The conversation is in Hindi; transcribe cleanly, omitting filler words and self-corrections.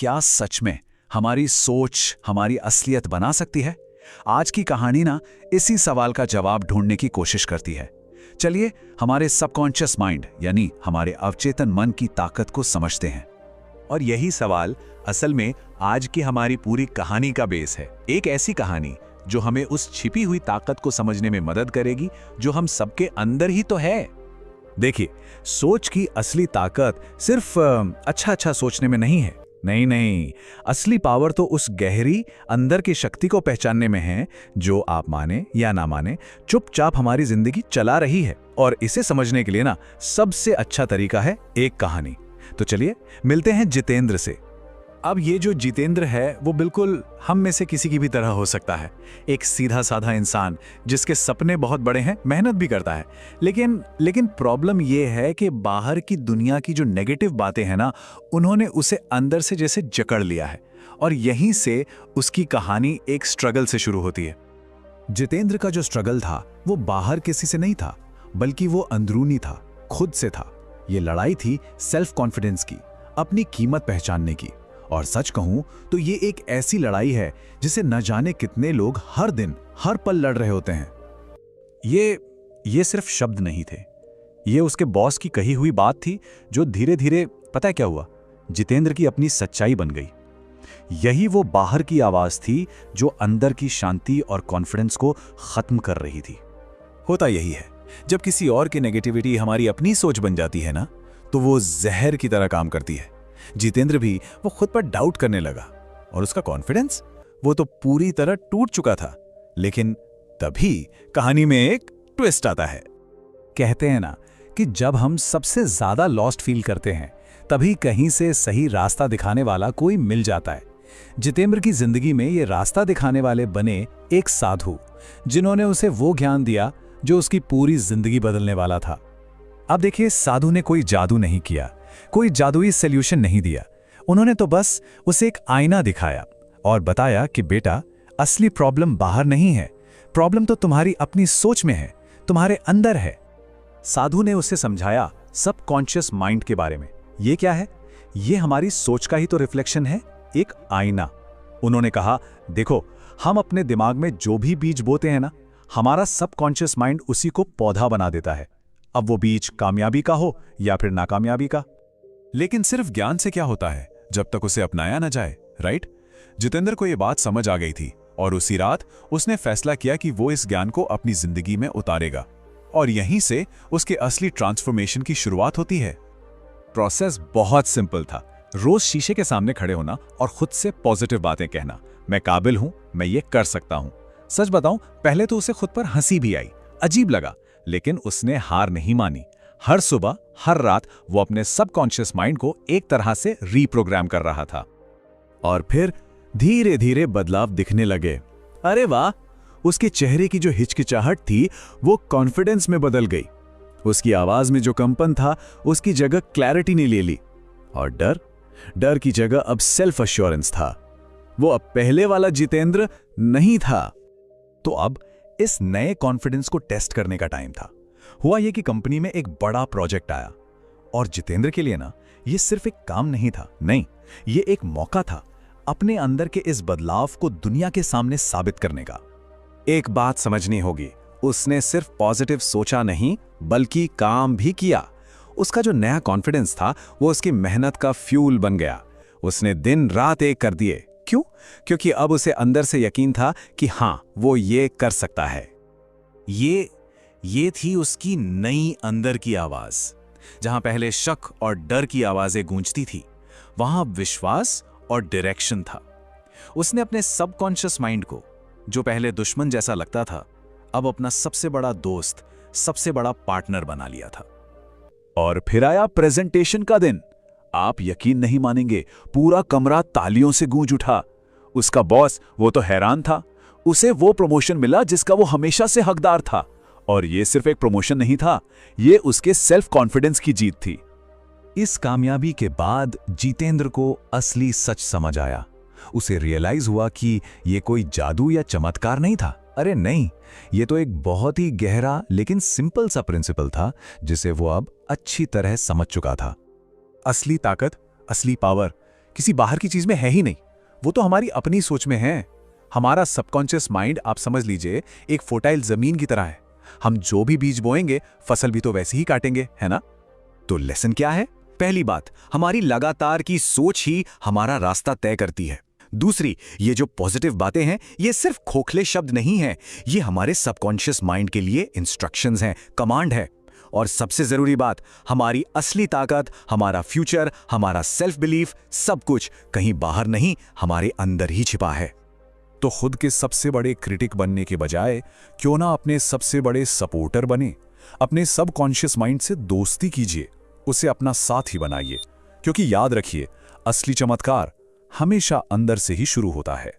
क्या सच में हमारी सोच हमारी असलियत बना सकती है? आज की कहानी ना इसी सवाल का जवाब ढूंढने की कोशिश करती है। चलिए हमारे सबकॉन्शियस माइंड यानी हमारे अवचेतन मन की ताकत को समझते हैं। और यही सवाल असल में आज की हमारी पूरी कहानी का बेस है। एक ऐसी कहानी जो हमें उस छिपी हुई ताकत को समझने में मदद करेगी जो हम सबके अंदर ही तो है। देखिए, सोच की असली ताकत सिर्फ अच्छा सोचने में नहीं है। नहीं, असली पावर तो उस गहरी अंदर की शक्ति को पहचानने में है जो आप माने या ना माने चुपचाप हमारी जिंदगी चला रही है। और इसे समझने के लिए ना सबसे अच्छा तरीका है एक कहानी। तो चलिए मिलते हैं जितेंद्र से। अब ये जो जितेंद्र है वो बिल्कुल हम में से किसी की भी तरह हो सकता है। एक सीधा साधा इंसान जिसके सपने बहुत बड़े हैं, मेहनत भी करता है, लेकिन प्रॉब्लम ये है कि बाहर की दुनिया की जो नेगेटिव बातें हैं ना, उन्होंने उसे अंदर से जैसे जकड़ लिया है। और यहीं से उसकी कहानी एक स्ट्रगल से शुरू होती है। जितेंद्र का जो स्ट्रगल था वो बाहर किसी से नहीं था, बल्कि वो अंदरूनी था, खुद से था। ये लड़ाई थी सेल्फ कॉन्फिडेंस की, अपनी कीमत पहचानने की। और सच कहूं तो ये एक ऐसी लड़ाई है जिसे न जाने कितने लोग हर दिन हर पल लड़ रहे होते हैं। ये सिर्फ शब्द नहीं थे, ये उसके बॉस की कही हुई बात थी जो धीरे धीरे पता है क्या हुआ, जितेंद्र की अपनी सच्चाई बन गई। यही वो बाहर की आवाज थी जो अंदर की शांति और कॉन्फिडेंस को खत्म कर रही थी। होता यही है, जब किसी और की नेगेटिविटी हमारी अपनी सोच बन जाती है ना, तो वो जहर की तरह काम करती है। जितेंद्र भी वो खुद पर डाउट करने लगा और उसका कॉन्फिडेंस वो तो पूरी तरह टूट चुका था। लेकिन तभी कहानी में एक ट्विस्ट आता है। कहते हैं ना कि जब हम सबसे ज्यादा लॉस्ट फील करते हैं तभी कहीं से सही रास्ता दिखाने वाला कोई मिल जाता है। जितेंद्र की जिंदगी में ये रास्ता दिखाने वाले बने एक साधु, जिन्होंने उसे वो ज्ञान दिया जो उसकी पूरी जिंदगी बदलने वाला था। अब देखिए, साधु ने कोई जादू नहीं किया, कोई जादुई सॉल्यूशन नहीं दिया। उन्होंने तो बस उसे एक आईना दिखाया और बताया कि बेटा, असली प्रॉब्लम बाहर नहीं है, प्रॉब्लम तो तुम्हारी अपनी सोच में है, तुम्हारे अंदर है। साधु ने उसे समझाया सबकॉन्शियस माइंड के बारे में। ये क्या है? ये हमारी सोच का ही तो रिफ्लेक्शन है, एक आईना। उन्होंने कहा, देखो, हम अपने दिमाग में जो भी बीज बोते हैं ना, हमारा सबकॉन्शियस माइंड उसी को पौधा बना देता है। अब वो बीज कामयाबी का हो या फिर नाकामयाबी का। लेकिन सिर्फ ज्ञान से क्या होता है जब तक उसे अपनाया ना जाए, राइट? जितेंद्र को यह बात समझ आ गई थी और उसी रात उसने फैसला किया कि वो इस ज्ञान को अपनी जिंदगी में उतारेगा। और यहीं से उसके असली ट्रांसफॉर्मेशन की शुरुआत होती है। प्रोसेस बहुत सिंपल था। रोज शीशे के सामने खड़े होना और खुद से पॉजिटिव बातें कहना, मैं काबिल हूं, मैं ये कर सकता हूं। सच बताऊं, पहले तो उसे खुद पर हंसी भी आई, अजीब लगा, लेकिन उसने हार नहीं मानी। हर सुबह हर रात वो अपने सबकॉन्शियस माइंड को एक तरह से रीप्रोग्राम कर रहा था। और फिर धीरे धीरे बदलाव दिखने लगे। अरे वाह, उसके चेहरे की जो हिचकिचाहट थी वो कॉन्फिडेंस में बदल गई। उसकी आवाज में जो कंपन था उसकी जगह क्लैरिटी ने ले ली। और डर की जगह अब सेल्फ एश्योरेंस था। वो अब पहले वाला जितेंद्र नहीं था। तो अब इस नए कॉन्फिडेंस को टेस्ट करने का टाइम था। हुआ ये कि कंपनी में एक बड़ा प्रोजेक्ट आया और जितेंद्र के लिए ना ये सिर्फ एक काम नहीं था, नहीं, ये एक मौका था अपने अंदर के इस बदलाव को दुनिया के सामने साबित करने का। एक बात समझनी होगी, उसने सिर्फ पॉजिटिव सोचा नहीं बल्कि काम भी किया। उसका जो नया कॉन्फिडेंस था वो उसकी मेहनत का फ्यूल बन गया। उसने दिन रात एक कर दिए। क्यों? क्योंकि अब उसे अंदर से यकीन था कि हां, वो ये कर सकता है। ये थी उसकी नई अंदर की आवाज। जहां पहले शक और डर की आवाजें गूंजती थी, वहां विश्वास और डायरेक्शन था। उसने अपने सबकॉन्शियस माइंड को, जो पहले दुश्मन जैसा लगता था, अब अपना सबसे बड़ा दोस्त, सबसे बड़ा पार्टनर बना लिया था। और फिर आया प्रेजेंटेशन का दिन। आप यकीन नहीं मानेंगे, पूरा कमरा तालियों से गूंज उठा। उसका बॉस वो तो हैरान था। उसे वो प्रमोशन मिला जिसका वो हमेशा से हकदार था। और ये सिर्फ एक प्रमोशन नहीं था, ये उसके सेल्फ कॉन्फिडेंस की जीत थी। इस कामयाबी के बाद जितेंद्र को असली सच समझ आया। उसे रियलाइज हुआ कि ये कोई जादू या चमत्कार नहीं था। अरे नहीं, ये तो एक बहुत ही गहरा लेकिन सिंपल सा प्रिंसिपल था जिसे वो अब अच्छी तरह समझ चुका था। असली ताकत, असली पावर, किसी बाहर की चीज में है ही नहीं, वो तो हमारी अपनी सोच में है। हमारा सबकॉन्शियस माइंड, आप समझ लीजिए, एक फर्टाइल जमीन की तरह है। हम जो भी बीज बोएंगे फसल भी तो वैसे ही काटेंगे, है ना? तो लेसन क्या है? पहली बात, हमारी लगातार की सोच ही हमारा रास्ता तय करती है। दूसरी, ये जो पॉजिटिव बातें हैं, ये सिर्फ खोखले शब्द नहीं हैं, ये हमारे सबकॉन्शियस माइंड के लिए इंस्ट्रक्शंस हैं, कमांड है। और सबसे जरूरी बात, हमारी असली ताकत, हमारा फ्यूचर, हमारा सेल्फ बिलीफ, सब कुछ कहीं बाहर नहीं, हमारे अंदर ही छिपा है। तो खुद के सबसे बड़े क्रिटिक बनने के बजाय क्यों ना अपने सबसे बड़े सपोर्टर बने। अपने सबकॉन्शियस माइंड से दोस्ती कीजिए, उसे अपना साथी बनाइए, क्योंकि याद रखिए, असली चमत्कार हमेशा अंदर से ही शुरू होता है।